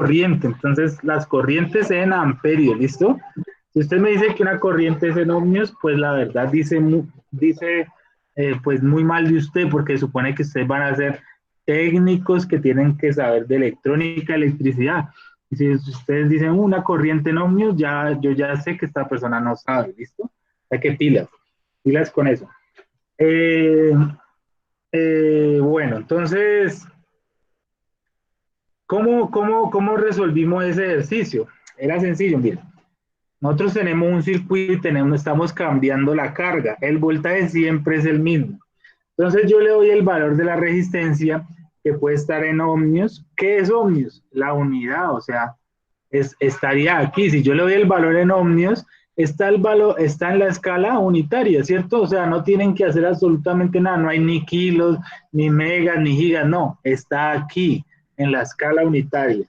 corriente. Entonces, las corrientes en amperios, ¿listo? Si usted me dice que una corriente es en ohmios, pues la verdad dice pues muy mal de usted, porque supone que ustedes van a ser técnicos que tienen que saber de electrónica, electricidad. Y si ustedes dicen una corriente en ohmios, yo ya sé que esta persona no sabe, ¿listo? Hay que pilas con eso. Eh, bueno, entonces, ¿cómo resolvimos ese ejercicio? Era sencillo, mira. Nosotros tenemos un circuito y estamos cambiando la carga. El voltaje siempre es el mismo. Entonces yo le doy el valor de la resistencia que puede estar en ohmios. ¿Qué es ohmios? La unidad, o sea, estaría aquí. Si yo le doy el valor en ohmios, está en la escala unitaria, ¿cierto? O sea, no tienen que hacer absolutamente nada. No hay ni kilos, ni megas, ni gigas, no. Está aquí, en la escala unitaria.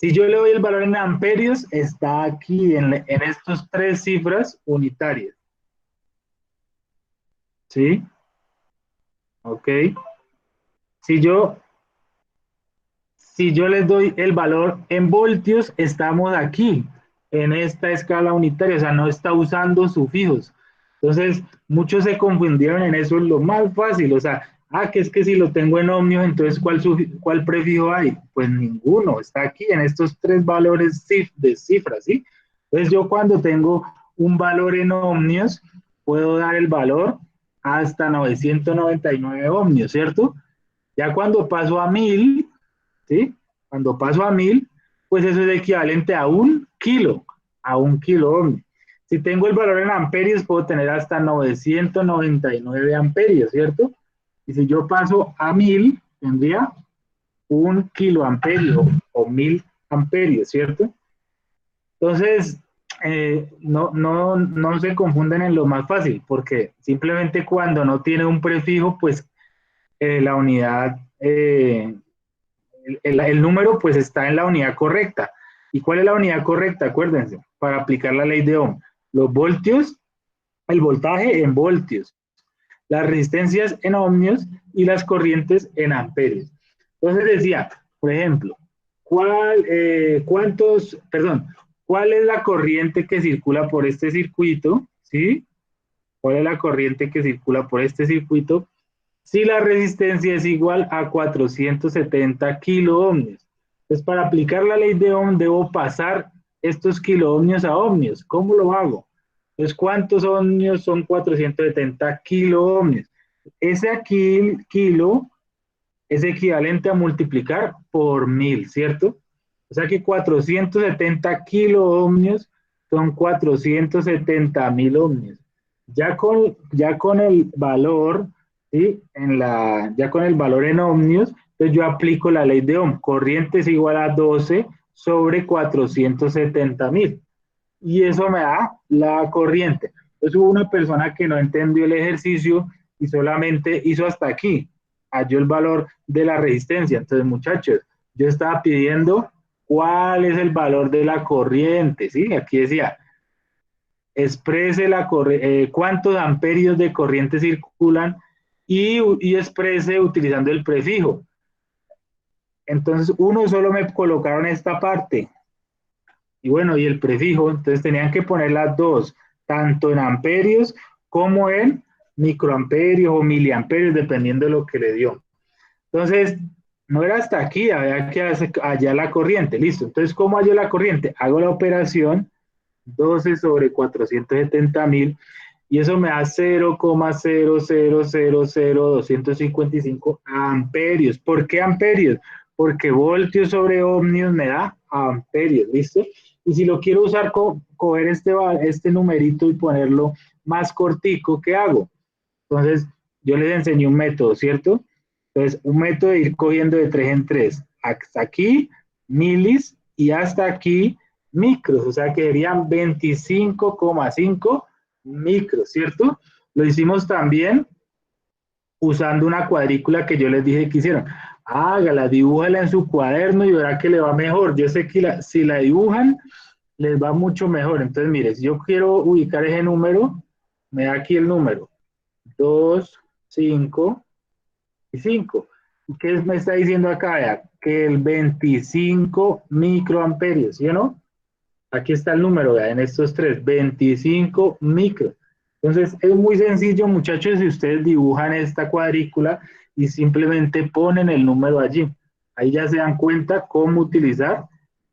Si yo le doy el valor en amperios, está aquí en estos tres cifras unitarias. ¿Sí? Ok. Si yo, si yo les doy el valor en voltios, estamos aquí, en esta escala unitaria, o sea, no está usando sufijos. Entonces, muchos se confundieron en eso, es lo más fácil, o sea, que es que si lo tengo en ohmios, entonces ¿cuál prefijo hay? Pues ninguno, está aquí en estos tres valores de cifras, ¿sí? Entonces, yo cuando tengo un valor en ohmios, puedo dar el valor hasta 999 ohmios, ¿cierto? Ya cuando paso a 1000, ¿sí? Cuando paso a 1000, pues eso es equivalente a un kilo ohmio. Si tengo el valor en amperios, puedo tener hasta 999 amperios, ¿cierto? Y si yo paso a 1000, tendría un kiloamperio o 1000 amperios, ¿cierto? Entonces, no se confunden en lo más fácil, porque simplemente cuando no tiene un prefijo, pues la unidad el número pues está en la unidad correcta. ¿Y cuál es la unidad correcta? Acuérdense, para aplicar la ley de Ohm. Los voltios, el voltaje en voltios, las resistencias en ohmios y las corrientes en amperios. Entonces decía, por ejemplo, ¿cuál es la corriente que circula por este circuito? ¿Sí? ¿Cuál es la corriente que circula por este circuito? Si la resistencia es igual a 470 kiloohmios. Entonces, para aplicar la ley de Ohm, debo pasar estos kiloohmios a ohmios. ¿Cómo lo hago? Entonces, ¿cuántos ohmios son 470 kiloohmios? Ese aquí, kilo es equivalente a multiplicar por 1000, ¿cierto? O sea que 470 kiloohmios son 470.000 ohmios. Ya con el valor, ¿sí? Ya con el valor en ohmios, entonces yo aplico la ley de Ohm. Corriente es igual a 12 sobre 470.000. Y eso me da la corriente. Entonces hubo una persona que no entendió el ejercicio y solamente hizo hasta aquí, halló el valor de la resistencia. Entonces, muchachos, yo estaba pidiendo cuál es el valor de la corriente, ¿sí? Aquí decía, exprese cuántos amperios de corriente circulan y exprese utilizando el prefijo. Entonces, uno solo me colocaron esta parte, y bueno, y el prefijo, entonces tenían que poner las dos, tanto en amperios como en microamperios o miliamperios, dependiendo de lo que le dio. Entonces, no era hasta aquí, había que hallar la corriente, listo. Entonces, ¿cómo hallo la corriente? Hago la operación 12 sobre 470.000 y eso me da 0,0000255 amperios. ¿Por qué amperios? Porque voltios sobre ohmios me da amperios, ¿listo? Y si lo quiero usar, coger este numerito y ponerlo más cortico, ¿qué hago? Entonces, yo les enseñé un método, ¿cierto? Entonces, un método de ir cogiendo de 3 en 3. Hasta aquí, milis, y hasta aquí, micros. O sea, que serían 25,5 micros, ¿cierto? Lo hicimos también usando una cuadrícula que yo les dije que hicieron. Hágala, dibújala en su cuaderno y verá que le va mejor. Yo sé que si la dibujan, les va mucho mejor. Entonces, mire, si yo quiero ubicar ese número, me da aquí el número. 2, 5 y 5. ¿Qué me está diciendo acá? Vea, que el 25 microamperios, ¿sí o no? Aquí está el número, vean, en estos tres, 25 micro. Entonces, es muy sencillo, muchachos, si ustedes dibujan esta cuadrícula y simplemente ponen el número allí. Ahí ya se dan cuenta cómo utilizar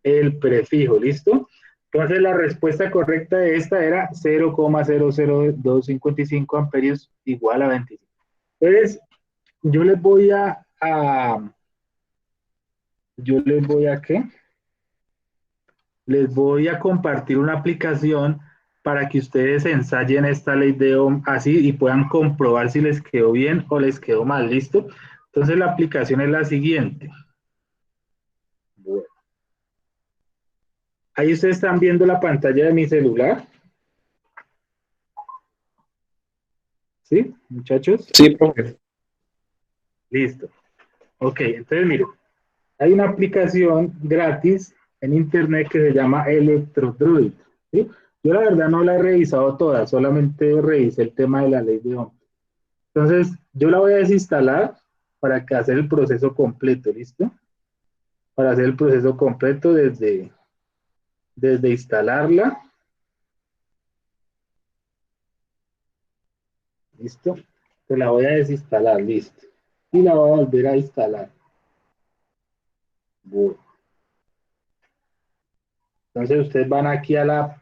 el prefijo, ¿listo? Entonces, la respuesta correcta de esta era 0,00255 amperios igual a 25. Entonces, yo les voy ¿qué? Les voy a compartir una aplicación para que ustedes ensayen esta ley de Ohm así y puedan comprobar si les quedó bien o les quedó mal, ¿listo? Entonces la aplicación es la siguiente. Bueno, ahí ustedes están viendo la pantalla de mi celular. ¿Sí, muchachos? Sí, profe. Listo. Ok, entonces miren, hay una aplicación gratis en internet que se llama ElectroDruid, ¿sí? Yo la verdad no la he revisado toda, solamente revisé el tema de la ley de Ohm. Entonces, yo la voy a desinstalar para que hacer el proceso completo, ¿listo? Para hacer el proceso completo desde instalarla, ¿listo? Te la voy a desinstalar, listo. Y la voy a volver a instalar. Bueno. Entonces, ustedes van aquí al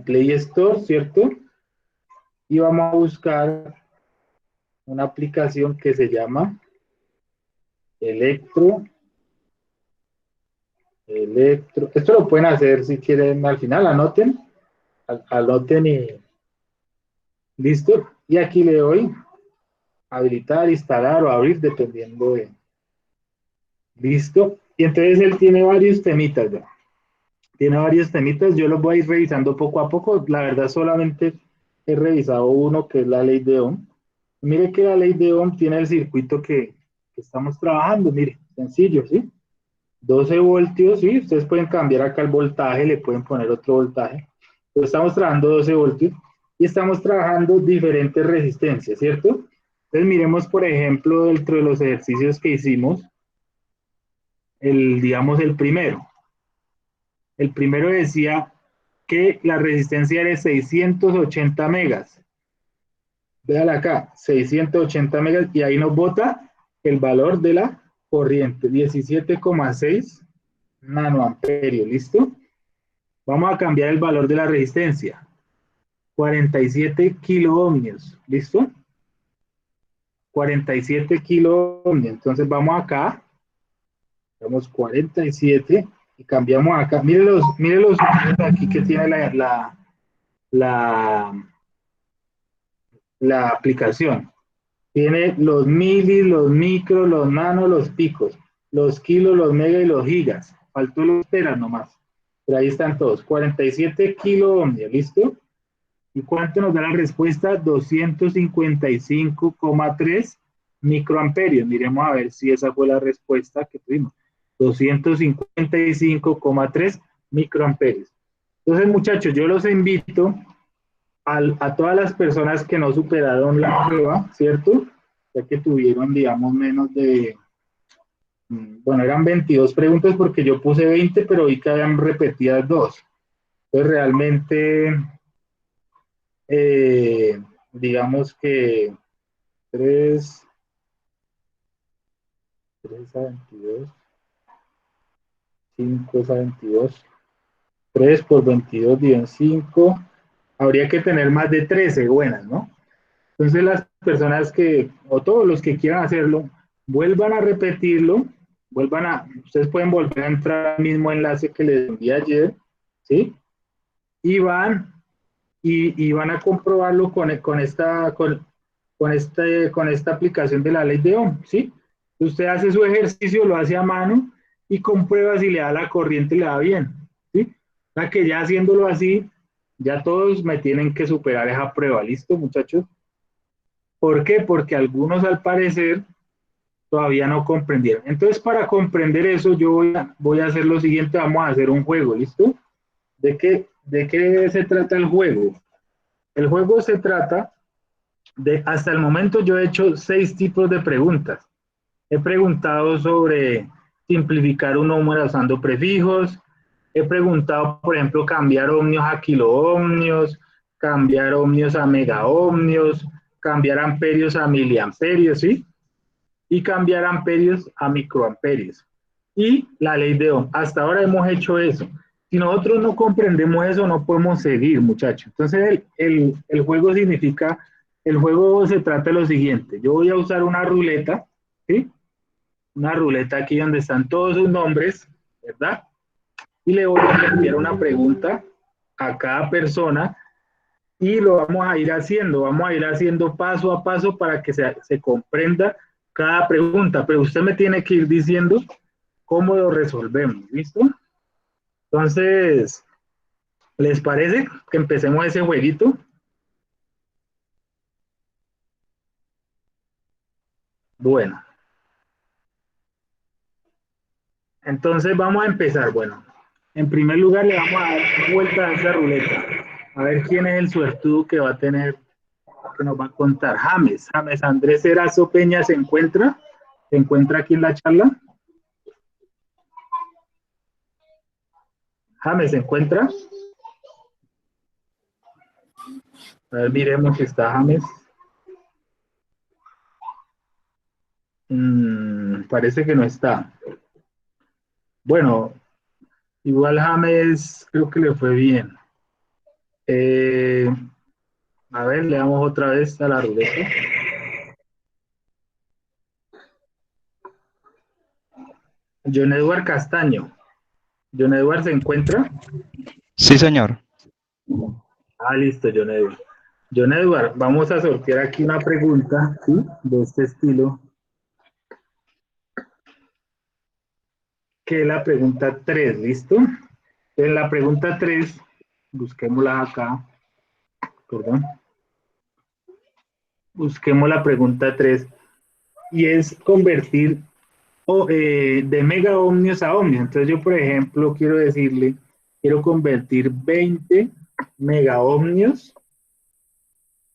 Play Store, ¿cierto? Y vamos a buscar una aplicación que se llama Electro. Esto lo pueden hacer si quieren al final, anoten y listo. Y aquí le doy habilitar, instalar o abrir, dependiendo de. Listo. Y entonces él tiene varios temitas, ¿no? Tiene varios temitas, yo los voy a ir revisando poco a poco. La verdad, solamente he revisado uno que es la ley de Ohm. Mire que la ley de Ohm tiene el circuito que estamos trabajando, mire, sencillo, ¿sí? 12 voltios, ¿sí? Ustedes pueden cambiar acá el voltaje, le pueden poner otro voltaje. Pero estamos trabajando 12 voltios y estamos trabajando diferentes resistencias, ¿cierto? Entonces miremos, por ejemplo, dentro de los ejercicios que hicimos, digamos, el primero. El primero decía que la resistencia era de 680 megas. Véala acá, 680 megas, y ahí nos bota el valor de la corriente, 17,6 nanoamperios, ¿listo? Vamos a cambiar el valor de la resistencia, 47 kiloohmios, ¿listo? 47 kiloohmios, entonces vamos acá, damos 47 y cambiamos acá. Miren los aquí que tiene la, la aplicación. Tiene los milis, los micros, los nanos, los picos, los kilos, los megas y los gigas. Faltó los teras nomás. Pero ahí están todos. 47 kilo ohmios, ¿listo? ¿Y cuánto nos da la respuesta? 255,3 microamperios. Miremos a ver si esa fue la respuesta que tuvimos. 255,3 microamperios. Entonces, muchachos, yo los invito a todas las personas que no superaron la prueba, ¿cierto? Ya que tuvieron, digamos, menos de, bueno, eran 22 preguntas porque yo puse 20, pero vi que habían repetidas dos. Entonces, realmente, digamos que 3 a 22, 5 a 22, 3 por 22 dividido en 5, habría que tener más de 13 buenas, ¿no? Entonces las personas o todos los que quieran hacerlo, vuelvan a repetirlo, ustedes pueden volver a entrar al mismo enlace que les envié ayer, ¿sí? Y van a comprobarlo con esta aplicación de la ley de Ohm, ¿sí? Usted hace su ejercicio, lo hace a mano y comprueba si le da la corriente y le da bien, ¿sí? O sea que ya haciéndolo así, ya todos me tienen que superar esa prueba, ¿listo, muchachos? ¿Por qué? Porque algunos al parecer todavía no comprendieron. Entonces, para comprender eso, yo voy a hacer lo siguiente, vamos a hacer un juego, ¿listo? ¿De qué se trata el juego? El juego se trata hasta el momento yo he hecho 6 tipos de preguntas. he preguntado sobre simplificar un número usando prefijos, he preguntado, por ejemplo, cambiar ohmios a kiloohmios, cambiar ohmios a megaohmios, cambiar amperios a miliamperios, ¿sí? Y cambiar amperios a microamperios. Y la ley de Ohm. Hasta ahora hemos hecho eso. Si nosotros no comprendemos eso, no podemos seguir, muchachos. Entonces, el juego significa, el juego se trata de lo siguiente. Yo voy a usar una ruleta, ¿sí? Una ruleta aquí donde están todos sus nombres, ¿verdad? Y le voy a enviar una pregunta a cada persona y lo vamos a ir haciendo paso a paso para que se comprenda cada pregunta, pero usted me tiene que ir diciendo cómo lo resolvemos, ¿listo? Entonces, ¿les parece que empecemos ese jueguito? Bueno, entonces vamos a empezar. Bueno, en primer lugar le vamos a dar vuelta a esa ruleta, a ver quién es el suertudo que va a tener, que nos va a contar. James Andrés Erazo Peña se encuentra aquí en la charla. James se encuentra. A ver, miremos si está James. Parece que no está. Bueno, igual James creo que le fue bien. Eh, a ver, le damos otra vez a la ruleta. John Edward Castaño. John Edward se encuentra. Sí, señor. Ah, listo, John Edward. John Edward, vamos a sortear aquí una pregunta, ¿sí? De este estilo, que es la pregunta 3, ¿listo? En la pregunta 3, busquémosla acá, perdón. Busquemos la pregunta 3 y es convertir de mega ohmios a ohmios. Entonces yo, por ejemplo, quiero decirle, quiero convertir 20 mega ohmios,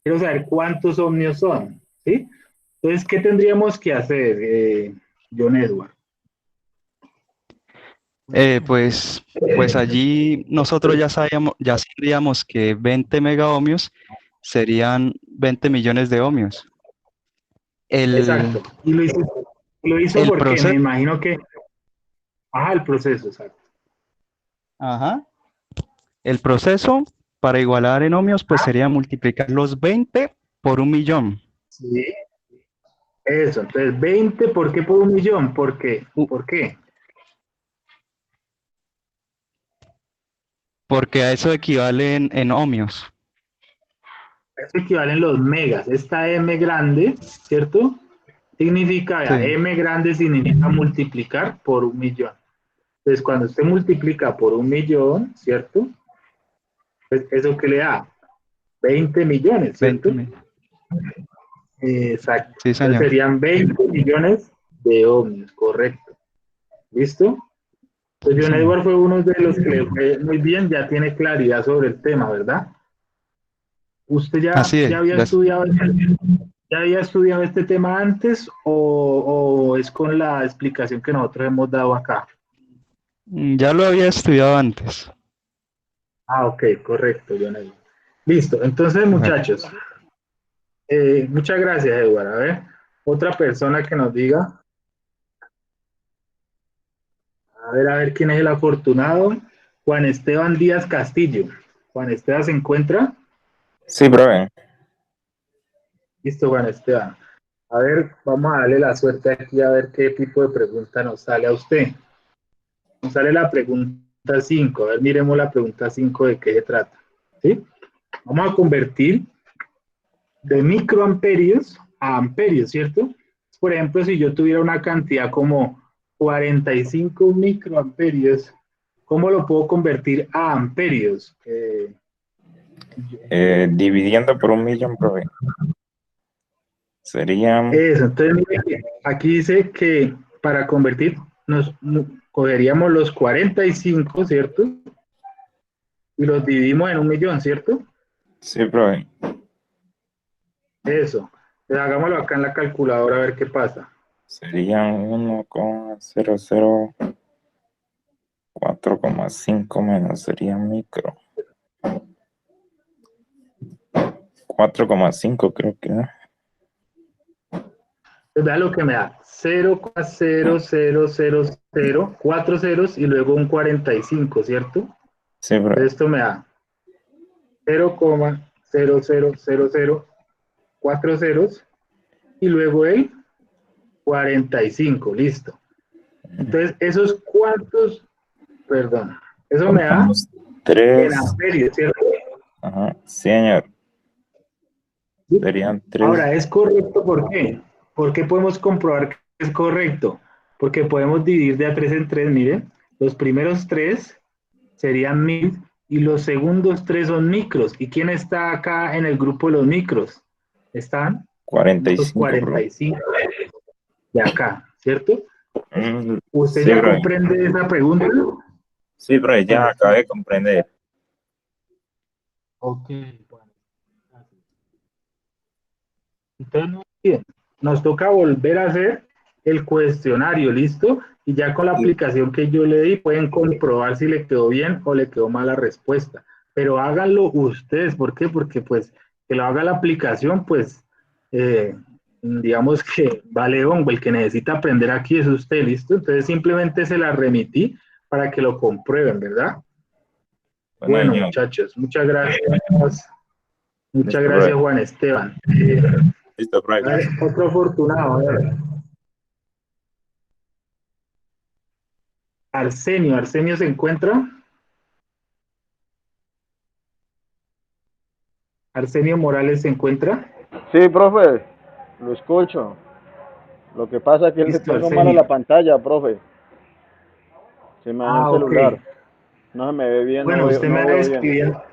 quiero saber cuántos ohmios son, ¿sí? Entonces, ¿qué tendríamos que hacer, John Edward? Pues allí nosotros ya sabríamos que 20 megaohmios serían 20 millones de ohmios. El, Exacto. Y lo hizo el porque me proceso, imagino que, el proceso, exacto. ajá, el proceso para igualar en ohmios pues sería multiplicar los 20 por 1.000.000. Sí, eso. Entonces, 20, ¿por qué por 1.000.000? U- ¿Por qué? Porque a eso equivale en ohmios. Eso equivalen los megas. Esta M grande, ¿cierto? Significa, vea, Sí, M grande significa multiplicar por 1.000.000. Entonces, cuando usted multiplica por 1.000.000, ¿cierto? Pues, ¿eso qué le da? 20 millones, 20 ¿cierto? mil. Exacto. Sí, Entonces señor. serían 20 millones de ohmios, correcto. ¿Listo? Pues Sí, John señor. Edward fue uno de los que le fue muy bien, ya tiene claridad sobre el tema, ¿verdad? ¿Usted Así es. ya había estudiado este tema antes o es con la explicación que nosotros hemos dado acá? Ya lo había estudiado antes. Ah, ok, correcto, John Edward. Listo, entonces Correcto. muchachos, muchas gracias, Edward. A ver, otra persona que nos diga, a ver quién es el afortunado. Juan Esteban Díaz Castillo. Juan Esteban se encuentra. Sí, profe. Listo, Juan Esteban. A ver, vamos a darle la suerte aquí a ver qué tipo de pregunta nos sale a usted. Nos sale la pregunta 5. A ver, miremos la pregunta 5 de qué se trata. ¿Sí? Vamos a convertir de microamperios a amperios, ¿cierto? Por ejemplo, si yo tuviera una cantidad como 45 microamperios, ¿cómo lo puedo convertir a amperios? Dividiendo por 1.000.000, profe. Serían, Eso, entonces mire, aquí dice que para convertir cogeríamos los 45, ¿cierto? Y los dividimos en 1.000.000, ¿cierto? sí, profe. Eso. Entonces hagámoslo acá en la calculadora a ver qué pasa. Serían 1,00 4,5 menos, sería micro. 4,5 creo que da. Pues vea lo que me da. 0,0000, 4 ceros y luego un 45, ¿cierto? Sí, profe. Esto me da 0,0000, 4 ceros y luego el 45, listo. Entonces, esos cuantos, perdón, eso me da Contamos en 3. amperios, ¿cierto? Ajá, sí, señor. ¿Sí? Serían 3. Ahora, ¿es correcto por qué? ¿Por qué podemos comprobar que es correcto? Porque podemos dividir de a 3 en 3, miren. Los primeros 3 serían 1000 y los segundos 3 son micros. ¿Y quién está acá en el grupo de los micros? Están los 45, profe. 45 de acá, ¿cierto? ¿Usted Sí, ya profe. comprende esa pregunta? Sí, profe, ya acabé de comprender. Ok, bueno. Entonces, no olviden, nos toca volver a hacer el cuestionario, ¿listo? Y ya con la Sí. aplicación que yo le di pueden comprobar si le quedó bien o le quedó mal la respuesta. Pero háganlo ustedes, ¿por qué? Porque pues que lo haga la aplicación, pues digamos que vale hongo, el que necesita aprender aquí es usted, ¿listo? Entonces simplemente se la remití para que lo comprueben, ¿verdad? Bueno, señor. muchachos, muchas gracias. Muchas Listo, gracias, profe. Juan Esteban. Listo, profe, A ver, gracias. otro afortunado, a ver. Arsenio, Arsenio se encuentra. Arsenio Morales se encuentra. Sí, profe, lo escucho. Lo que pasa es que le Listo, tengo mala la Arsenio. pantalla, profe. Se me dañó el Ah, ok. celular. No se me ve bien, Bueno, usted me no va veo bien. describiendo,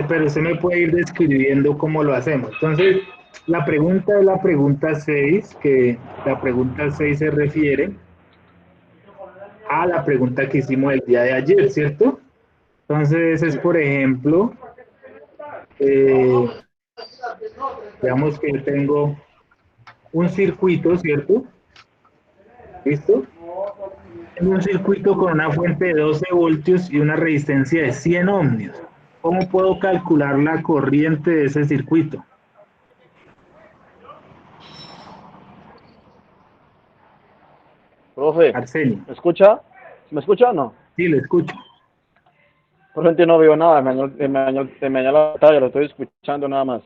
pero usted me puede ir describiendo cómo lo hacemos. Entonces, la pregunta es la pregunta 6, que la pregunta 6 se refiere a la pregunta que hicimos el día de ayer, ¿cierto? Entonces, es por ejemplo, eh, digamos que yo tengo un circuito, ¿cierto? ¿Listo? Tengo un circuito con una fuente de 12 voltios y una resistencia de 100 ohmios. ¿Cómo puedo calcular la corriente de ese circuito? Profe, Arsenio, ¿me escucha? ¿Me escucha o no? sí, le escucho. Profe, no veo nada, me dañó la pantalla, lo estoy escuchando nada más.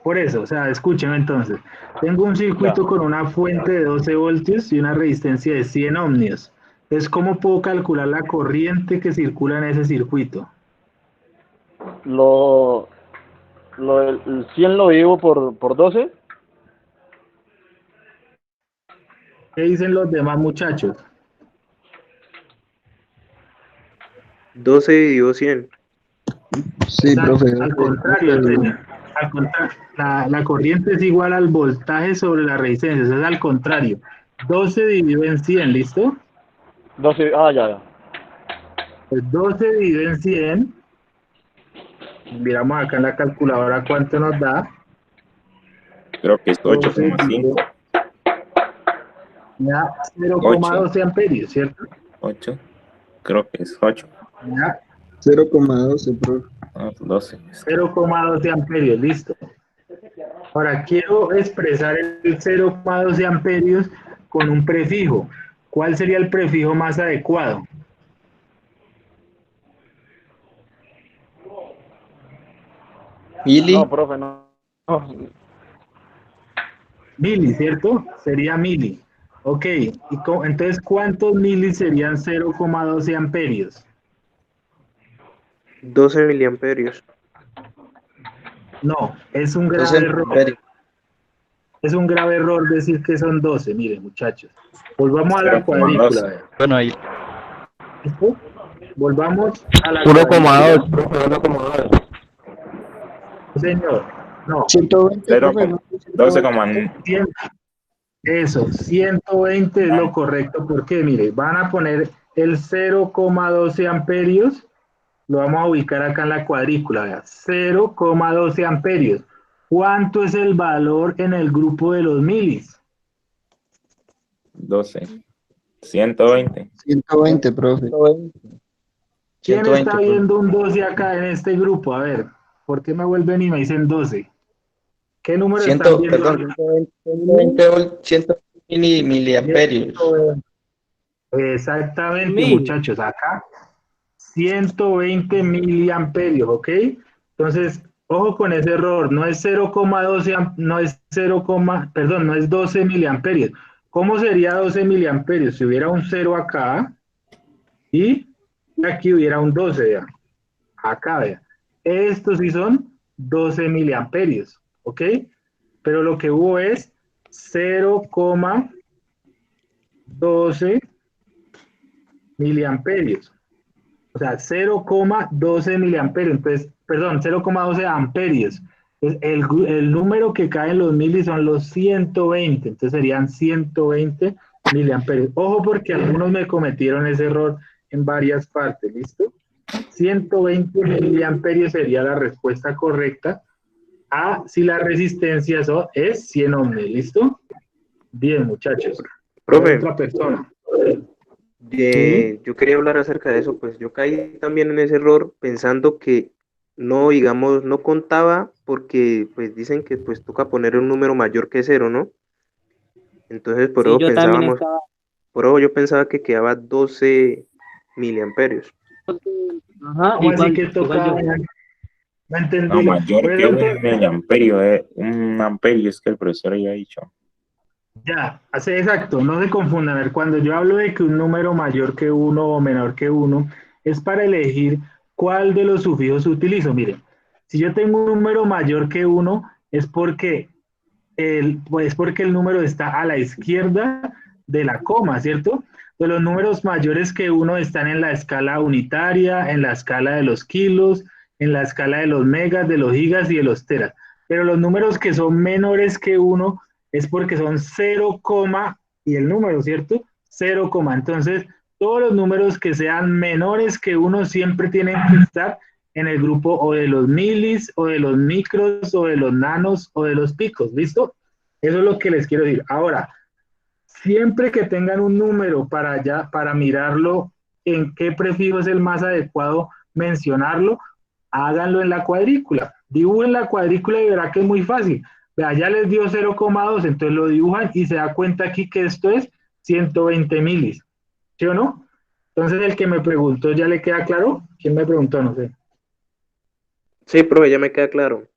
Por eso, o sea, escúcheme entonces. Tengo un Ya. circuito con una fuente de 12 voltios y una resistencia de 100 ohmios. Entonces, ¿cómo puedo calcular la corriente que circula en ese circuito? Lo, el 100 lo divido por 12. ¿Qué dicen los demás muchachos? 12 dividido 100. Sí, Exacto, profe, al 12, contrario, Arsenio. Al contrario, la corriente es igual al voltaje sobre la resistencia, eso es al contrario. 12 dividido en 100, ¿listo? 12, ya. Pues 12 dividido en 100, miramos acá en la calculadora cuánto nos da. Creo que es 12 8,5. dividido, me da 8, 0,12 amperios, ¿cierto? 8. Creo que es 8. Me da 0,12, profe. 12. 0,12 amperios, listo. Ahora quiero expresar el 0,12 amperios con un prefijo. ¿Cuál sería el prefijo más adecuado? Mili, No, profe, no. No. Mili, ¿cierto? Sería mili. Ok, entonces, ¿cuántos mili serían 0,12 amperios? 12 miliamperios. No, es un 12 grave error. amperios. Es un grave error decir que son 12, miren, muchachos. Volvamos a la cuadrícula. 0,12. Vean. Bueno, ahí ¿Listo? Volvamos a la 1,2, cuadrícula. profe, 1,2. Señor, no. 120, profe, ¿no? 120. 12,9. 100, eso, 120 es lo correcto, porque mire, van a poner el 0,12 amperios, lo vamos a ubicar acá en la cuadrícula, vea, 0,12 amperios. ¿Cuánto es el valor en el grupo de los milis? 12. 120. 120, profe. ¿Quién 120, está profe. viendo un 12 acá en este grupo? A ver, ¿por qué me vuelven y me dicen 12? ¿Qué número están viendo? Perdón, 120 miliamperios. Exactamente, muchachos, acá 120 miliamperios, ¿ok? Entonces, ojo con ese error, no es 0,12, no es 0, perdón, no es 12 miliamperios. ¿Cómo sería 12 miliamperios? Si hubiera un 0 acá y aquí hubiera un 12, vea. Acá, vea. Estos sí son 12 miliamperios, ¿ok? Pero lo que hubo es 0,12 miliamperios. O sea, 0,12 miliamperios. Entonces, perdón, 0,12 amperios. Entonces, el número que cae en los milis son los 120. Entonces serían 120 miliamperios. Ojo porque algunos me cometieron ese error en varias partes. ¿Listo? 120 miliamperios sería la respuesta correcta a si la resistencia es 100 ohms. ¿Listo? Bien, muchachos. A ver, Profe, otra persona. Sí. yo quería hablar acerca de eso, pues yo caí también en ese error pensando que no, digamos, no contaba porque pues dicen que pues toca poner un número mayor que cero, ¿no? Entonces por Sí, eso yo también pensábamos, estaba. por eso yo pensaba que quedaba 12 miliamperios. Ajá, ¿Cómo así que igual toca? yo. No No, entendí. mayor Pues, que un miliamperio, un amperio es que el profesor había dicho. ya, hace exacto, no se confundan. A ver, cuando yo hablo de que un número mayor que uno o menor que uno, es para elegir cuál de los sufijos utilizo. Miren, si yo tengo un número mayor que uno, es porque el número está a la izquierda de la coma, ¿cierto? Pues los números mayores que uno están en la escala unitaria, en la escala de los kilos, en la escala de los megas, de los gigas y de los teras. Pero los números que son menores que uno es porque son 0, y el número, ¿cierto? 0, entonces todos los números que sean menores que uno siempre tienen que estar en el grupo o de los milis, o de los micros, o de los nanos, o de los picos, ¿listo? Eso es lo que les quiero decir. Ahora, siempre que tengan un número para mirarlo, en qué prefijo es el más adecuado mencionarlo, háganlo en la cuadrícula. Dibujen la cuadrícula y verá que es muy fácil. Vea, ya les dio 0,2, entonces lo dibujan y se da cuenta aquí que esto es 120 milis. ¿Sí o no? Entonces el que me preguntó, ¿ya le queda claro? ¿Quién me preguntó? No sé. Sí, profe, ya me queda claro.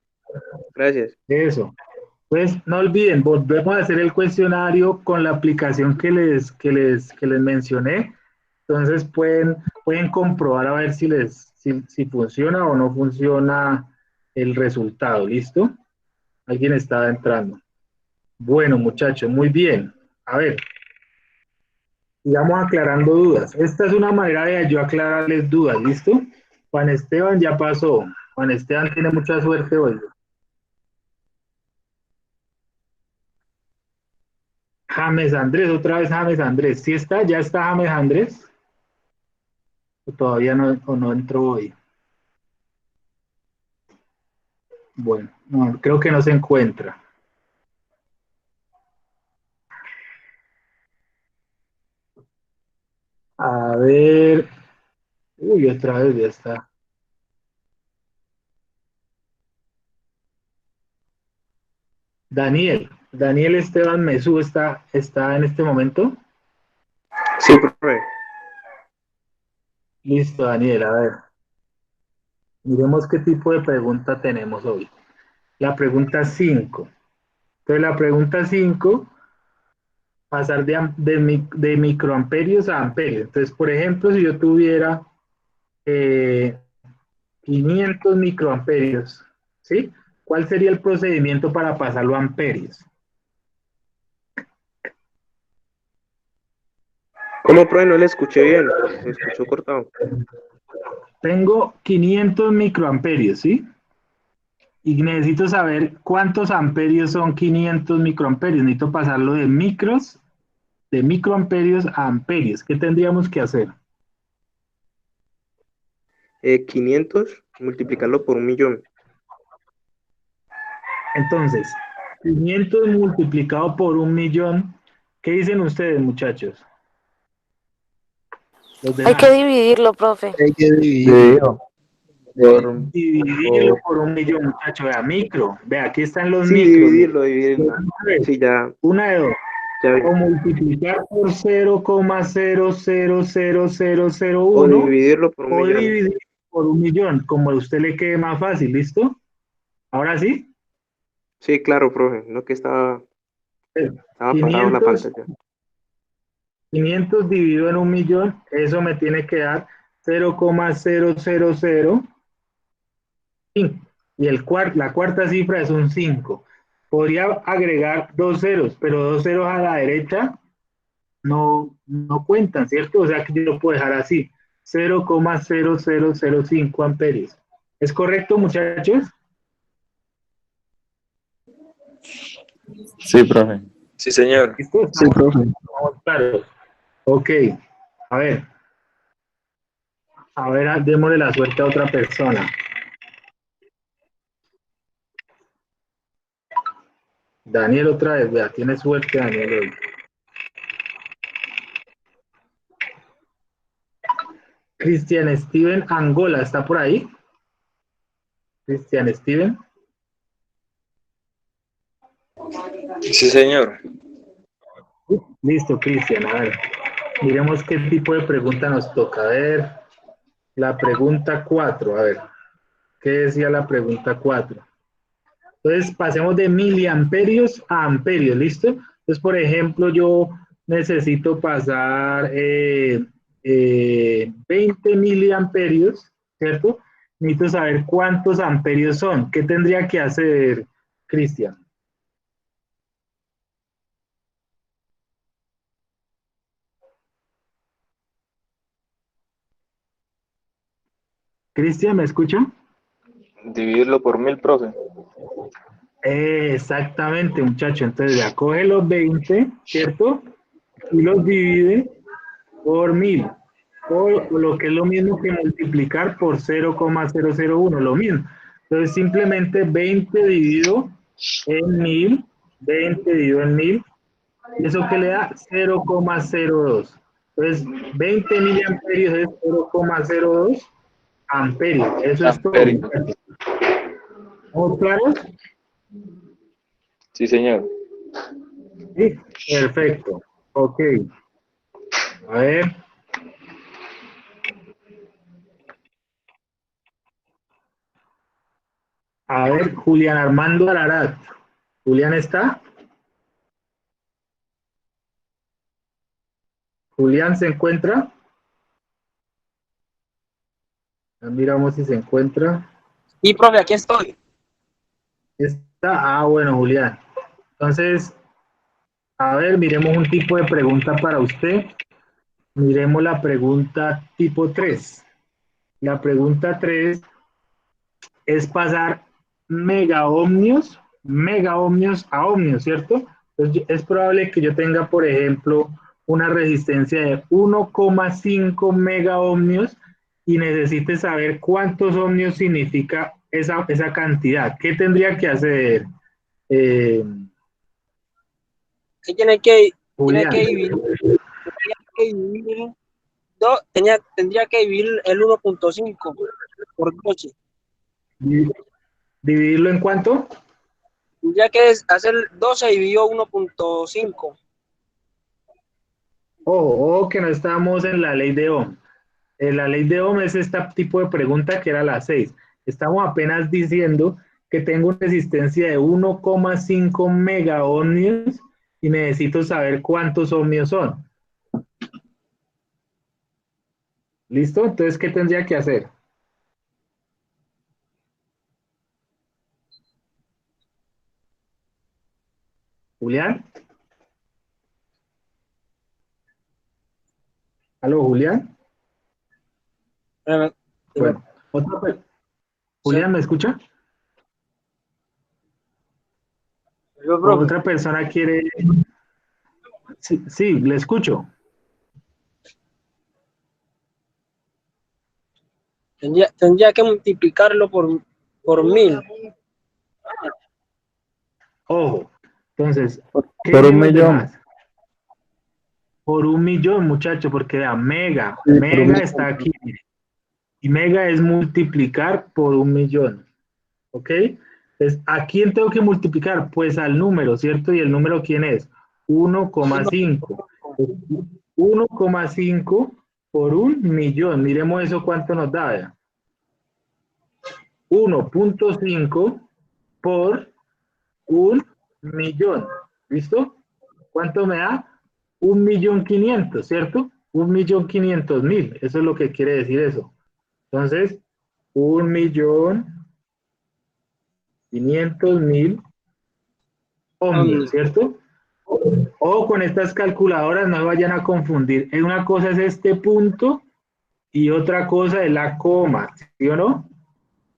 Gracias. Eso. Pues no olviden, volvemos a hacer el cuestionario con la aplicación que les mencioné. Entonces pueden comprobar a ver si funciona o no funciona el resultado. ¿Listo? Alguien estaba entrando. Bueno, muchachos, muy bien. A ver, sigamos aclarando dudas. Esta es una manera de yo aclararles dudas. ¿Listo? Juan Esteban ya pasó. Juan Esteban tiene mucha suerte hoy. James Andrés, otra vez James Andrés. ¿Sí está? ¿Ya está James Andrés? ¿O todavía no, o no entró hoy? Bueno, no, creo que no se encuentra. A ver. Uy, otra vez ya está. Daniel Esteban Mesú está en este momento. Sí, profe. Listo, Daniel, a ver. Miremos qué tipo de pregunta tenemos hoy. La pregunta 5. Entonces, la pregunta 5, pasar de microamperios a amperios. Entonces, por ejemplo, si yo tuviera 500 microamperios, ¿sí? ¿Cuál sería el procedimiento para pasarlo a amperios? ¿Cómo, profe? No le escuché bien. Se escuchó cortado. Tengo 500 microamperios, ¿sí? Y necesito saber cuántos amperios son 500 microamperios. Necesito pasarlo de microamperios a amperios. ¿Qué tendríamos que hacer? 500, multiplicarlo por 1.000.000. Entonces, 500 multiplicado por 1.000.000, ¿qué dicen ustedes, muchachos? Los Hay que demás. dividirlo, profe. Hay que dividir. Dividido. Dividirlo por 1.000.000, muchachos. Vea, micro. Vea, aquí están los Sí, micros. dividirlo. Sí, ya, Una de dos. ya vi. O multiplicar por 0,000001 O dividirlo por un o millón. dividir por 1.000.000, como a usted le quede más fácil, ¿listo? Ahora sí, Sí, claro, profe. No que estaba parado en la 500, pantalla. 500 dividido en 1.000.000, eso me tiene que dar 0,0005. Y la cuarta cifra es un 5. Podría agregar dos ceros, pero dos ceros a la derecha no cuentan, ¿cierto? O sea que yo lo puedo dejar así, 0,0005 amperios. ¿Es correcto, muchachos? Sí, profe. Sí, señor. ¿Listo? Sí, profe. Estamos claros. Ok, a ver, démosle la suerte a otra persona. Daniel otra vez, vea, tiene suerte Daniel hoy. Cristian Steven Angola, ¿está por ahí? Cristian Steven. Sí, señor. Listo, Cristian, a ver. Miremos qué tipo de pregunta nos toca. A ver, la pregunta 4, a ver. ¿Qué decía la pregunta 4? Entonces, pasemos de miliamperios a amperios, ¿listo? Entonces, por ejemplo, yo necesito pasar 20 miliamperios, ¿cierto? Necesito saber cuántos amperios son. ¿Qué tendría que hacer, Cristian? Cristian, ¿me escucha? Dividirlo por 1000, profe. Exactamente, muchacho. Entonces, ya coge los 20, ¿cierto? Y los divide por 1.000. O lo que es lo mismo que multiplicar por 0,001, lo mismo. Entonces, simplemente 20 dividido en 1.000, 20 dividido en 1.000, ¿eso que le da? 0,02. Entonces, 20 miliamperios es 0,02 amperios. Eso es todo, Amperio. muchachos. ¿Estamos claros? Sí, señor. Sí, perfecto. Ok. A ver. A ver, Julián Armando Ararat. ¿Julián está? ¿Julián se encuentra? Ya miramos si se encuentra. Sí, profe, aquí estoy. Está. Ah, bueno, Julián. Entonces, a ver, miremos un tipo de pregunta para usted. Miremos la pregunta tipo 3. La pregunta 3 es pasar megaohmios a ohmios, ¿cierto? Entonces, es probable que yo tenga, por ejemplo, una resistencia de 1,5 megaohmios y necesite saber cuántos ohmios significa esa cantidad. ¿Qué tendría que hacer, eh, Ahí tiene Julián? que dividir, tendría que dividir el 1.5 por 12. ¿Dividirlo en cuánto? Tendría que hacer 12 dividido 1.5. Ojo, que no estamos en la ley de Ohm. La ley de Ohm es este tipo de pregunta que era la 6. Estamos apenas diciendo que tengo una resistencia de 1,5 megaohmios y necesito saber cuántos ohmios son. ¿Listo? Entonces, ¿qué tendría que hacer? Julián. ¿Aló, Julián? Bueno, Julián, ¿me escucha? Yo, profe, Otra persona quiere... Sí, sí, le escucho. tendría que multiplicarlo por 1000. Ojo. Entonces, ¿qué Por un vimos de millón. más? Por 1.000.000, muchacho, porque vea, mega. Sí, por un Mega millón. está aquí. Mire. Y mega es multiplicar por 1.000.000. ¿Ok? Entonces, ¿a quién tengo que multiplicar? Pues al número, ¿cierto? ¿Y el número quién es? 1,5. 1,5 por 1.000.000. Miremos eso cuánto nos da. Vea. 1,5 por 1.000.000. ¿Listo? ¿Cuánto me da? 1.500.000, ¿cierto? 1.500.000. Eso es lo que quiere decir eso. Entonces, 1.500.000 ohmios, ¿cierto? O con estas calculadoras no se vayan a confundir. Una cosa es este punto y otra cosa es la coma, ¿sí o no?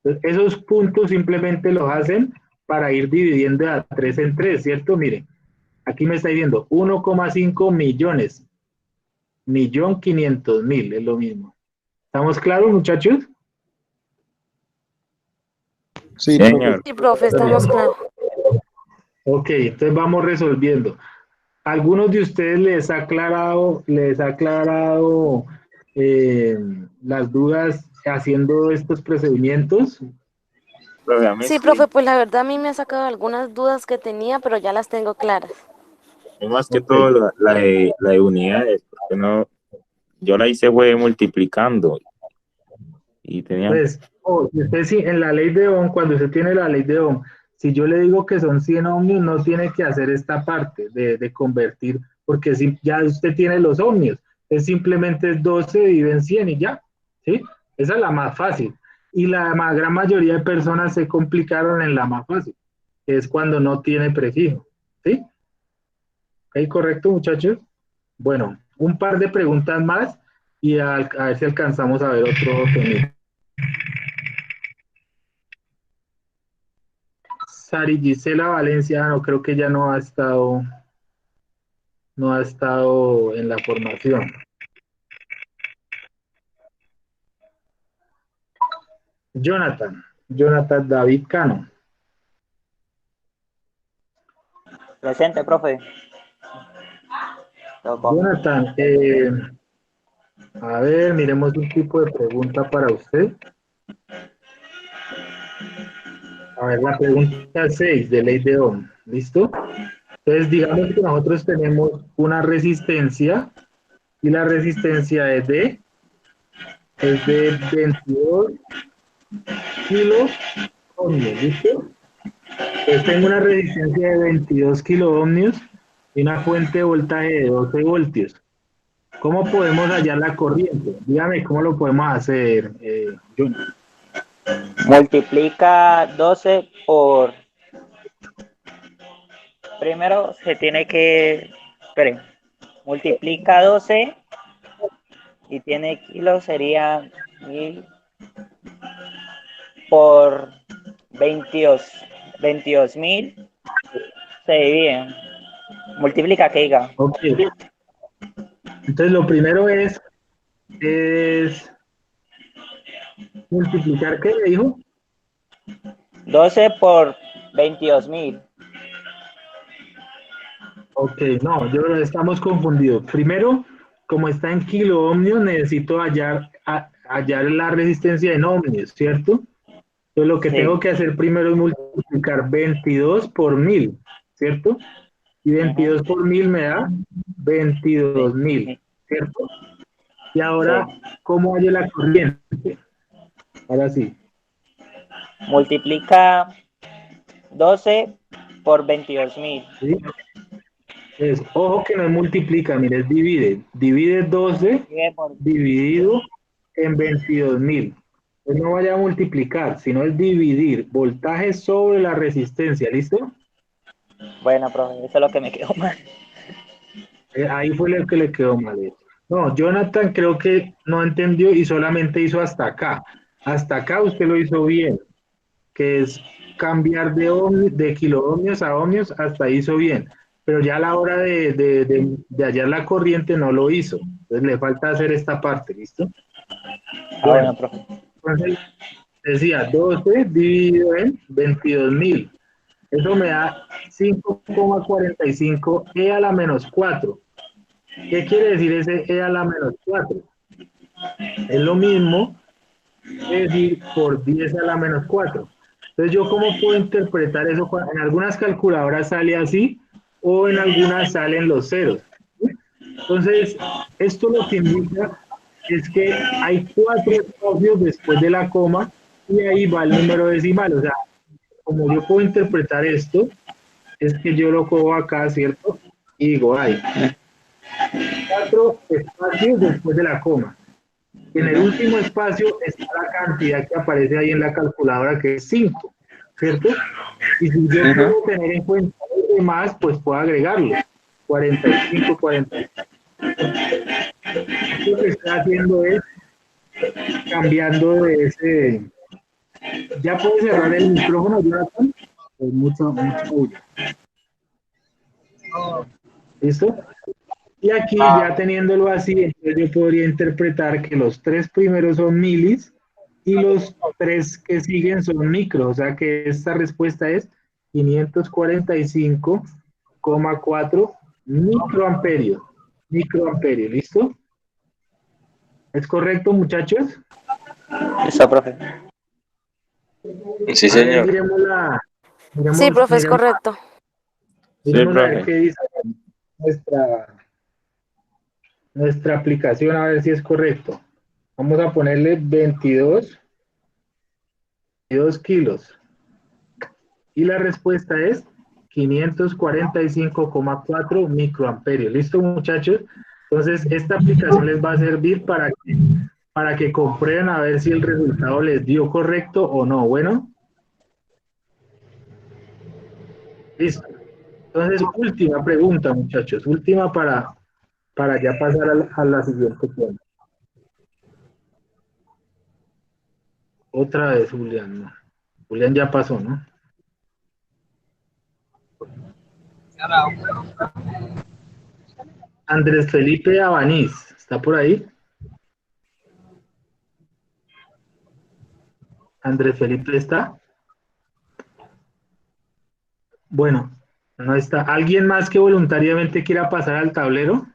Entonces, esos puntos simplemente los hacen para ir dividiendo a 3 en 3, ¿cierto? Miren, aquí me está diciendo 1,5 millones. 1.500.000 es lo mismo. ¿Estamos claros, muchachos? Sí, Señor. Sí, profe, estamos claros. Ok, entonces vamos resolviendo. ¿Algunos de ustedes les ha aclarado las dudas haciendo estos procedimientos? Profe, a mí Sí, sí. profe, pues la verdad a mí me ha sacado algunas dudas que tenía, pero ya las tengo claras. Y más que Ok, todo la de unidades, porque no, yo la hice fue multiplicando y tenían, pues, si usted sí, en la ley de Ohm, cuando usted tiene la ley de Ohm, si yo le digo que son 100 ohmios, no tiene que hacer esta parte de convertir, porque si ya usted tiene los ohmios, es simplemente 12 dividido en 100 y ya, ¿sí? Esa es la más fácil. Y la gran mayoría de personas se complicaron en la más fácil, que es cuando no tiene prefijo, ¿sí? ¿Ok, correcto, muchachos? Bueno, un par de preguntas más y a ver si alcanzamos a ver otro tema. Sari Gisela Valencia, no creo que ya no ha estado en la formación. Jonathan David Cano. Presente, profe. Jonathan, a ver, miremos un tipo de pregunta para usted. A ver, la pregunta 6 de ley de Ohm. ¿Listo? Entonces, digamos que nosotros tenemos una resistencia y la resistencia es de 22 kilo ohmios, ¿listo? Entonces tengo una resistencia de 22 kilo ohmios y una fuente de voltaje de 12 voltios. ¿Cómo podemos hallar la corriente? Dígame cómo lo podemos hacer, Jonathan. Multiplica 12 por... Primero se tiene que... Esperen. Multiplica 12 y tiene kilos, sería 1000 por 22.000 se divide. Multiplica, que diga. Ok. Entonces lo primero es multiplicar, ¿qué le dijo? 12 por 22.000. Ok, no, estamos confundidos. Primero, como está en kilo ohmios, necesito hallar la resistencia en ohmios, ¿cierto? Entonces lo que tengo Sí. que hacer primero es multiplicar 22 por 1000, ¿cierto? Y 22 por 1000 me da 22.000, ¿cierto? Y ahora, Sí. ¿cómo hallo la corriente? Ahora sí. Multiplica 12 por 22.000. ¿Sí? Ojo que no es multiplica, mire, es divide. Divide 12 dividido en 22.000. Pues no vaya a multiplicar, sino es dividir voltaje sobre la resistencia, ¿listo? Bueno, profe, eso es lo que me quedó mal. Ahí fue lo que le quedó mal. No, Jonathan creo que no entendió y solamente hizo hasta acá. Hasta acá usted lo hizo bien, que es cambiar de kiloohmios a ohmios, hasta ahí hizo bien. Pero ya a la hora de hallar la corriente no lo hizo. Entonces le falta hacer esta parte, ¿listo? Bueno, Bueno, profe. entonces decía 12 dividido en 22.000. Eso me da 5,45 e a la menos 4. ¿Qué quiere decir ese e a la menos 4? Es lo mismo que decir por 10 a la menos 4. Entonces, ¿yo cómo puedo interpretar eso? En algunas calculadoras sale así o en algunas salen los ceros. Entonces, esto lo que indica es que hay 4 espacios después de la coma y ahí va el número decimal. O sea, como yo puedo interpretar esto, es que yo lo cojo acá, ¿cierto? Y digo, hay 4 espacios después de la coma. En el último espacio está la cantidad que aparece ahí en la calculadora, que es 5, ¿cierto? Y si yo puedo tener en cuenta los demás, pues puedo agregarlo. 45, 45. Lo que estoy haciendo es cambiando de ese... ¿Ya puedes cerrar el micrófono, Jonathan? Pues mucho bulla. ¿Listo? Y aquí ya teniéndolo así, entonces yo podría interpretar que los 3 primeros son milis y los 3 que siguen son micros. O sea que esta respuesta es 545,4 microamperios. Microamperios, ¿listo? ¿Es correcto, muchachos? Eso, profe. Sí, señor. Miremos Sí, profe, es correcto. Miremos a ver profe. qué dice nuestra aplicación, a ver si es correcto. Vamos a ponerle 22 kilos. Y la respuesta es 545,4 microamperios. ¿Listo, muchachos? Entonces, esta aplicación les va a servir para que comprueben a ver si el resultado les dio correcto o no. Bueno. Listo. Entonces, última pregunta, muchachos. Última para ya pasar a la siguiente pregunta. Otra vez, Julián. No. Julián ya pasó, ¿no? Andrés Felipe Abaniz, ¿está por ahí? Andrés Felipe está. Bueno, no está. ¿Alguien más que voluntariamente quiera pasar al tablero?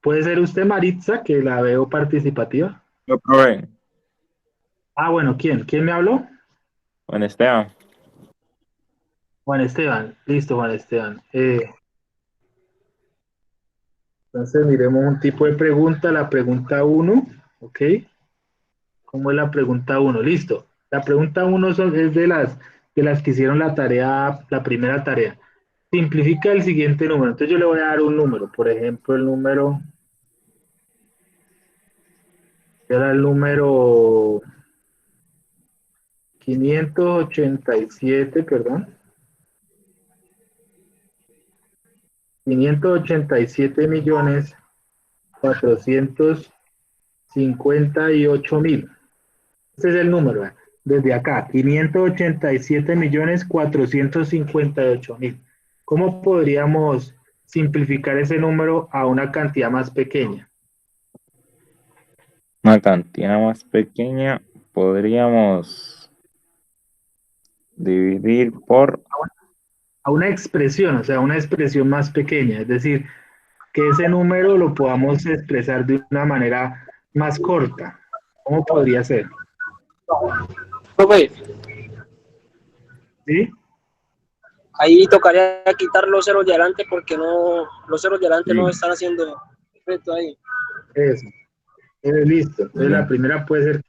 Puede ser usted, Maritza, que la veo participativa. Yo, profe. Ah, bueno, ¿quién? ¿Quién me habló? Juan Esteban. Juan Esteban. Listo, Juan Esteban. Entonces miremos un tipo de pregunta, la pregunta 1, ¿ok? ¿Cómo es la pregunta 1? Listo. La pregunta 1 es de las que hicieron la tarea, la primera tarea. Simplifica el siguiente número. Entonces yo le voy a dar un número. Por ejemplo, el número... Era el número 587, perdón. 587,458,000. Este es el número, desde acá, 587,458,000. ¿Cómo podríamos simplificar ese número a una cantidad más pequeña? Una cantidad más pequeña podríamos dividir por... A una expresión, o sea, una expresión más pequeña, es decir, que ese número lo podamos expresar de una manera más corta. ¿Cómo podría ser? Profe, ¿Sí? ahí tocaría quitar los ceros de adelante porque los ceros de adelante no están haciendo efecto ahí. Eso. Listo. Entonces la primera puede ser,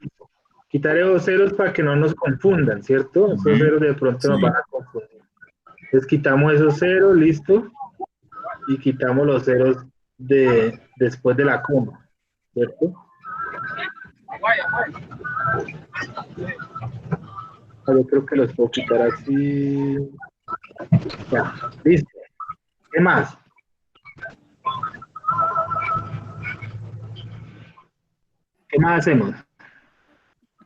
quitaré 2 ceros para que no nos confundan, ¿cierto? Esos ceros de pronto nos van a confundir. Entonces quitamos esos ceros, listo. Y quitamos los ceros después de la coma, ¿cierto? Yo creo que los puedo quitar así. Ya, listo. ¿Qué más? ¿Qué más hacemos?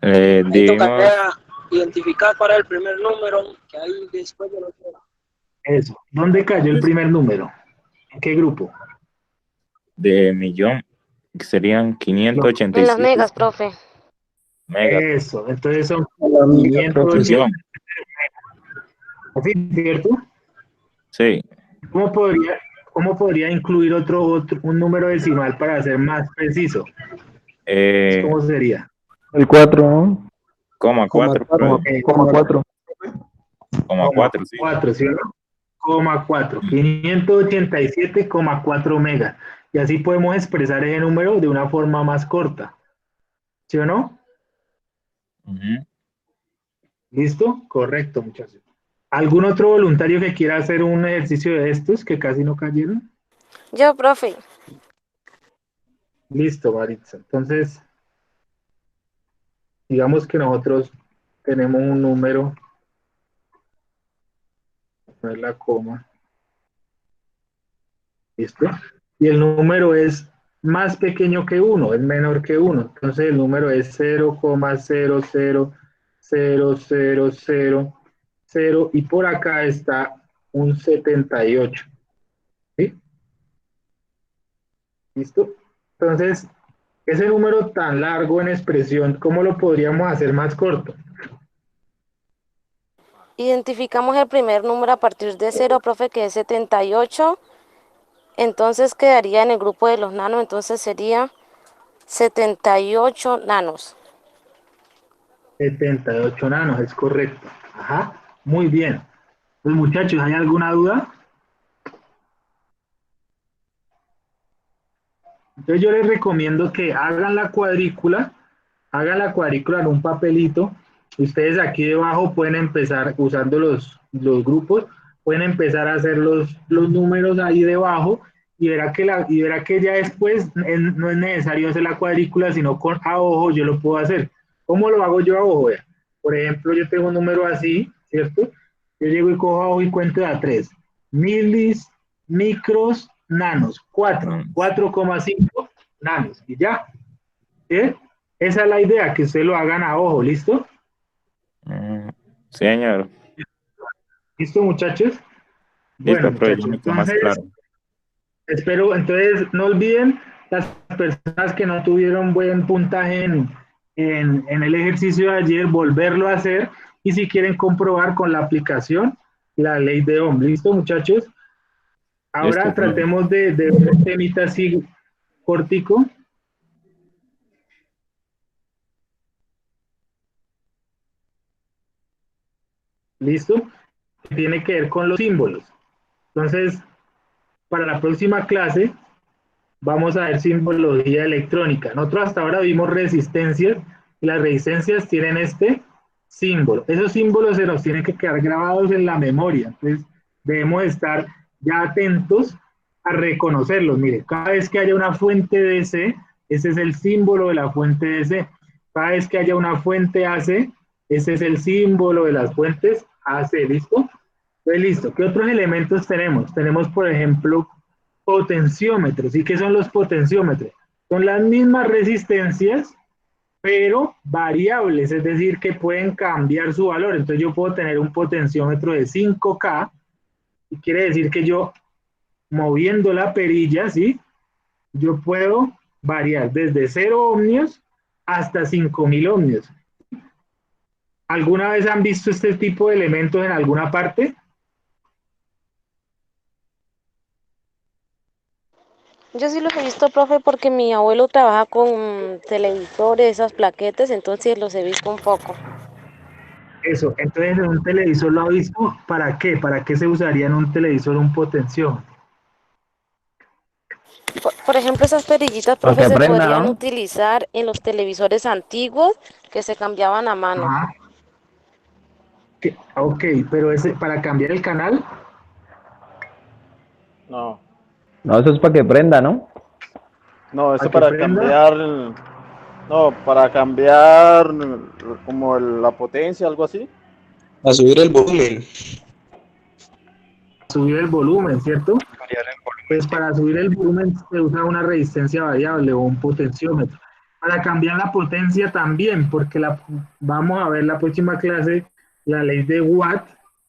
Ahí tocaría identificar para el primer número que hay después de los ceros. Eso. ¿Dónde cayó el primer número? ¿En qué grupo? De millón, que serían En las 587. megas, profe. Mega. Eso, entonces son La amiga, 580, Fusión. ¿sí? ¿Cierto? Sí. ¿Cómo podría incluir un número decimal para ser más preciso? ¿Cómo sería? El 4, ¿no? Coma 4, profe. Coma 4. Coma 4, sí. 4, ¿sí o no? Coma 4, 587,4 megas. Y así podemos expresar ese número de una forma más corta. ¿Sí o no? Ujú. ¿Listo? Correcto, muchachos. ¿Algún otro voluntario que quiera hacer un ejercicio de estos que casi no cayeron? Yo, profe. Listo, Maritza. Entonces, digamos que nosotros tenemos un número, no es la coma, ¿listo? Y el número es más pequeño que 1, es menor que 1. Entonces el número es 0,000000 y por acá está un 78. ¿Sí? ¿Listo? Entonces, ese número tan largo en expresión, ¿cómo lo podríamos hacer más corto? Identificamos el primer número a partir de 0, profe, que es 78. Entonces quedaría en el grupo de los nanos, entonces sería 78 nanos. 78 nanos, es correcto. Ajá, muy bien. Pues muchachos, ¿hay alguna duda? Entonces yo les recomiendo que hagan la cuadrícula en un papelito. Ustedes aquí debajo pueden empezar usando los grupos, pueden empezar a hacer los números ahí debajo y verá que ya después no es necesario hacer la cuadrícula, sino a ojo yo lo puedo hacer. ¿Cómo lo hago yo a ojo? Vea. Por ejemplo, yo tengo un número así, ¿cierto? Yo llego y cojo a ojo y cuento de a 3. Milis, micros, nanos. 4,5 nanos. Y ya. ¿Sí? Esa es la idea, que ustedes lo hagan a ojo, ¿listo? Señor. ¿Listo, muchachos? Listo, Bueno, profe, muchachos, mucho más entonces, claro. espero, entonces, no olviden las personas que no tuvieron buen puntaje en el ejercicio de ayer, volverlo a hacer, y si quieren comprobar con la aplicación, la ley de Ohm. ¿Listo, muchachos? Ahora Listo, profe. tratemos de un temita así cortico. ¿Listo? Que tiene que ver con los símbolos. Entonces, para la próxima clase vamos a ver simbología electrónica. Nosotros hasta ahora vimos resistencias y las resistencias tienen este símbolo. Esos símbolos se nos tienen que quedar grabados en la memoria. Entonces, debemos estar ya atentos a reconocerlos. Mire, cada vez que haya una fuente DC, ese es el símbolo de la fuente DC. Cada vez que haya una fuente AC, ese es el símbolo de las fuentes AC. ¿Listo? Pues listo. ¿Qué otros elementos tenemos? Tenemos, por ejemplo, potenciómetros. ¿Y qué son los potenciómetros? Son las mismas resistencias, pero variables, es decir, que pueden cambiar su valor. Entonces yo puedo tener un potenciómetro de 5K, y quiere decir que yo, moviendo la perilla, ¿sí? Yo puedo variar desde 0 ohmios hasta 5000 ohmios. ¿Alguna vez han visto este tipo de elementos en alguna parte? Yo sí los he visto, profe, porque mi abuelo trabaja con televisores, esas plaquetas, entonces los he visto un poco. Eso, entonces en un televisor lo ha visto, ¿para qué? ¿Para qué se usaría en un televisor un potenciómetro? Por ejemplo, esas perillitas, Para profe, que se prenda, podrían ¿no? utilizar en los televisores antiguos que se cambiaban a mano. Ajá. Ok, pero ese, para cambiar el canal, No. No, eso es para que prenda, ¿no? No, eso ¿para que para prenda? cambiar. No, para cambiar como la potencia, algo así. A subir el volumen. Subir el volumen, ¿cierto? Variar el volumen, Pues sí. para subir el volumen se usa una resistencia variable o un potenciómetro. Para cambiar la potencia también, porque vamos a ver la próxima clase, la ley de Watt.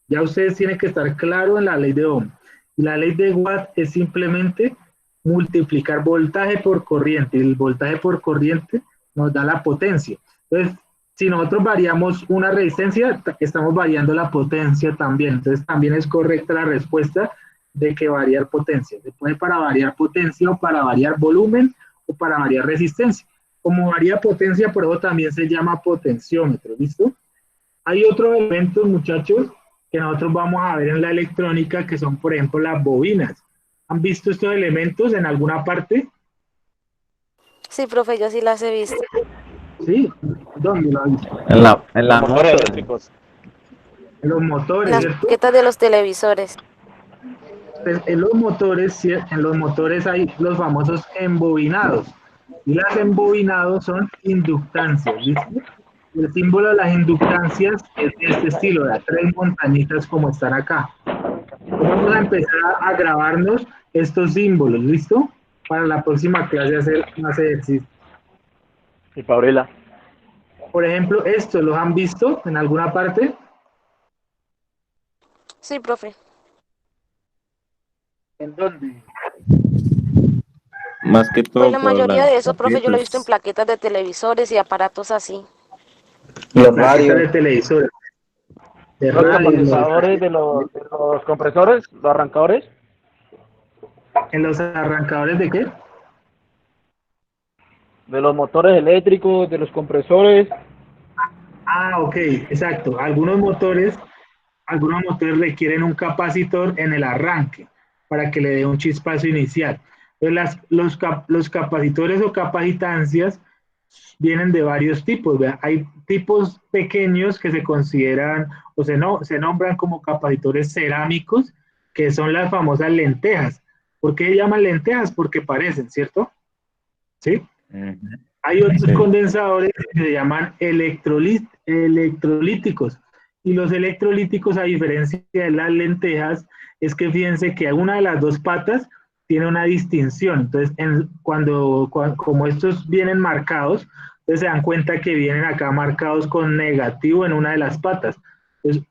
Ya ustedes tienen que estar claros en la ley de Ohm. Y la ley de Watt es simplemente multiplicar voltaje por corriente. Y el voltaje por corriente nos da la potencia. Entonces, si nosotros variamos una resistencia, estamos variando la potencia también. Entonces también es correcta la respuesta de que variar potencia. Se puede para variar potencia o para variar volumen o para variar resistencia. Como varía potencia, por eso también se llama potenciómetro, ¿listo? Hay otros elementos, muchachos, que nosotros vamos a ver en la electrónica, que son, por ejemplo, las bobinas. ¿Han visto estos elementos en alguna parte? Sí, profe, yo sí las he visto. ¿Sí? ¿Dónde lo han visto? En la moto. eléctricos. En los motores, Las ¿cierto? plaquetas de los televisores. Pues, en los motores hay los famosos embobinados. Y las embobinados son inductancias, ¿listo? El símbolo de las inductancias es de este estilo, de 3 montañitas como están acá. Vamos a empezar a grabarnos estos símbolos, ¿listo? Para la próxima clase hacer más ejercicio. Y Paulila. Por ejemplo, estos, ¿los han visto en alguna parte? Sí, profe. ¿En dónde? Más que todo Pues la por mayoría las de eso, profe, yo lo he visto en tarjetas. plaquetas de televisores y aparatos así. Los Plaquetas de radios. televisores, de Los radio, catalizadores de los compresores, los arrancadores, en los arrancadores ¿de qué? de los motores eléctricos, de los compresores. Ah, ok, exacto. Algunos motores requieren un capacitor en el arranque para que le dé un chispazo inicial. Entonces, los capacitores o capacitancias vienen de varios tipos. ¿Vea? Hay tipos pequeños que se consideran o se nombran como capacitores cerámicos, que son las famosas lentejas. ¿Por qué se llaman lentejas? Porque parecen, ¿cierto? ¿Sí? Hay otros Sí. condensadores que se llaman electrolíticos. Y los electrolíticos, a diferencia de las lentejas, es que fíjense que una de las dos patas tiene una distinción. Entonces, como estos vienen marcados, entonces se dan cuenta que vienen acá marcados con negativo en una de las patas. Entonces,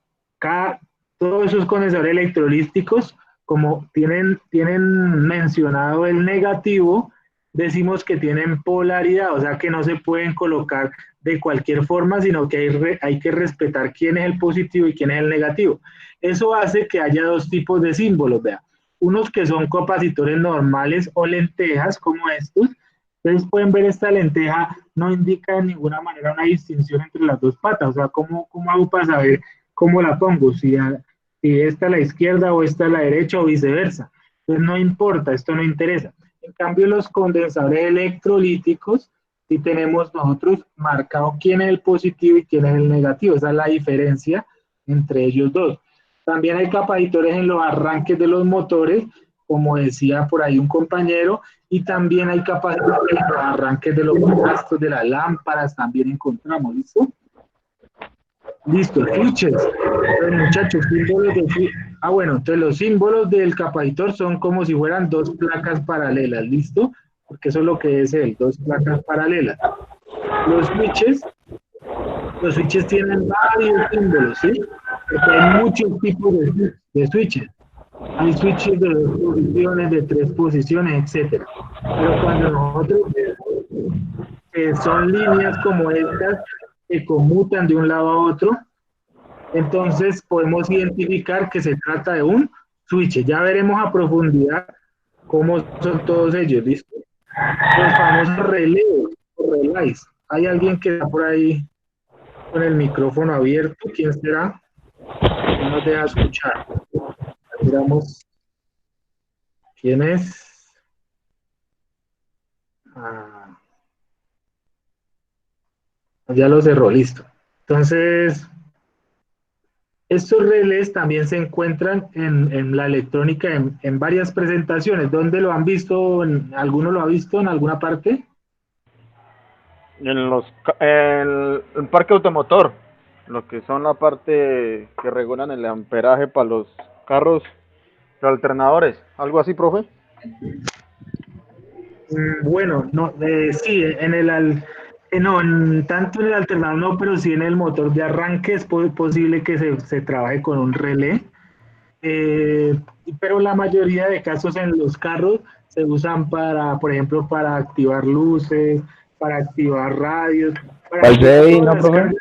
todos esos condensadores electrolíticos, como tienen mencionado el negativo, decimos que tienen polaridad, o sea que no se pueden colocar de cualquier forma, sino que hay que respetar quién es el positivo y quién es el negativo. Eso hace que haya dos tipos de símbolos, vea. Unos que son capacitores normales o lentejas, como estos. Ustedes pueden ver esta lenteja, no indica de ninguna manera una distinción entre las dos patas, o sea, ¿cómo hago para saber cómo la pongo? Si esta a la izquierda o esta a la derecha o viceversa. Entonces no importa, esto no interesa. En cambio, los condensadores electrolíticos, sí tenemos nosotros marcado quién es el positivo y quién es el negativo. Esa es la diferencia entre ellos dos. También hay capacitores en los arranques de los motores, como decía por ahí un compañero, y también hay capacitores en los arranques de los contactos de las lámparas, también encontramos, ¿listo? Listo, switches. Entonces, muchachos, símbolos de... Ah, bueno, entonces los símbolos del capacitor son como si fueran dos placas paralelas, ¿listo? Porque eso es lo que es él, dos placas paralelas. Los switches tienen varios símbolos, ¿sí? Porque hay muchos tipos de switches. Hay switches de 2 posiciones, de 3 posiciones, etc. Pero cuando nosotros vemos que son líneas como estas que conmutan de un lado a otro, entonces podemos identificar que se trata de un switch. Ya veremos a profundidad cómo son todos ellos, ¿listo? Los famosos relés o relays. ¿Hay alguien que está por ahí con el micrófono abierto? ¿Quién será? No nos deja escuchar. Miramos. ¿Quién es? Ya lo cerró, listo. Entonces, estos relés también se encuentran en la electrónica en varias presentaciones. ¿Dónde lo han visto? ¿Alguno lo ha visto en alguna parte? En el parque automotor, lo que son la parte que regulan el amperaje para los carros alternadores, algo así, profe. Bueno, no, sí, tanto en el alternador no, pero sí en el motor de arranque es posible que se trabaje con un relé. Pero la mayoría de casos en los carros se usan para, por ejemplo, para activar luces, para activar radios, para Para el que CDI, todas ¿no, las profe? cargas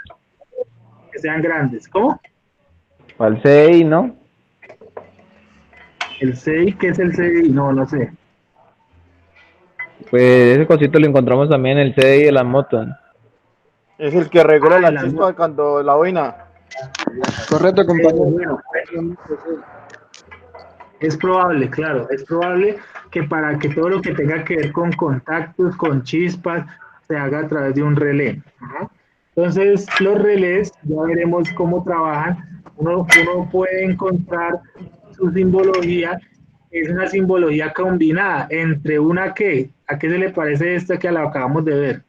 que sean grandes. ¿Cómo? Para el CDI, ¿no? ¿El CDI? ¿Qué es el CDI? No, no sé. Pues ese cosito lo encontramos también en el CDI de las motos. Es el que regula Ah, la en las chispa cuando la boina. Correcto, compañero. bueno, es probable, claro, es probable que para que todo lo que tenga que ver con contactos, con chispas, se haga a través de un relé. Ajá. Entonces, los relés, ya veremos cómo trabajan. Uno puede encontrar su simbología, es una simbología combinada entre una que, ¿a qué se le parece esta que la acabamos de ver?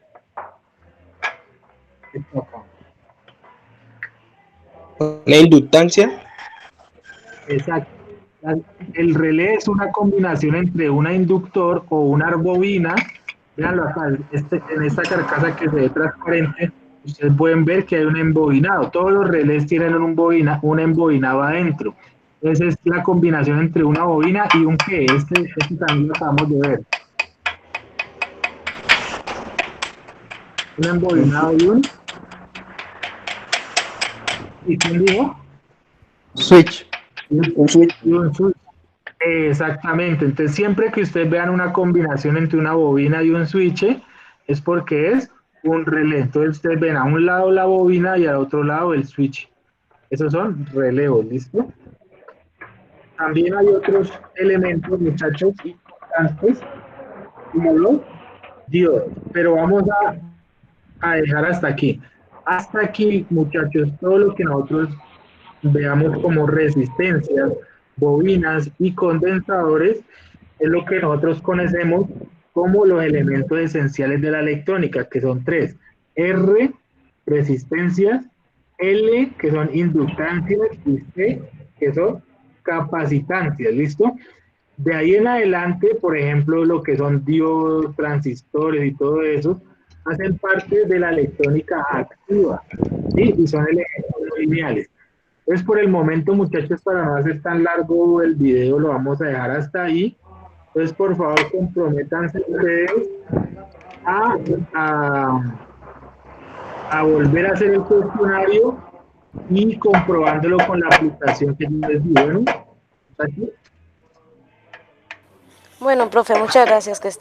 Esta acá. Una inductancia. Exacto. El relé es una combinación entre una inductor o una bobina. Veanlo acá, en esta carcasa que se ve transparente, ustedes pueden ver que hay un embobinado. Todos los relés tienen un embobinado adentro. Esa es la combinación entre una bobina y un qué. Este también lo acabamos de ver. Un embobinado y un... ¿Y quién dijo? Switch. Un switch. Y un switch. Exactamente, entonces siempre que ustedes vean una combinación entre una bobina y un switch, es porque es un relé. Entonces ustedes ven a un lado la bobina y al otro lado el switch. Esos son relevos, ¿listo? También hay otros elementos, muchachos, importantes, como los diodos, pero vamos a dejar hasta aquí. Hasta aquí, muchachos, todo lo que nosotros veamos como resistencias, bobinas y condensadores, es lo que nosotros conocemos como los elementos esenciales de la electrónica, que son tres. R, resistencias, L, que son inductancias, y C, que son capacitancias, ¿listo? De ahí en adelante, por ejemplo, lo que son diodos, transistores y todo eso, hacen parte de la electrónica activa, ¿sí? Y son elementos no lineales. Entonces, por el momento, muchachos, para no hacer tan largo el video, lo vamos a dejar hasta ahí. Entonces, por favor, comprométanse ustedes a, a, a volver a hacer el cuestionario y comprobándolo con la aplicación que yo les di. Bueno, Bueno, profe, muchas gracias. Que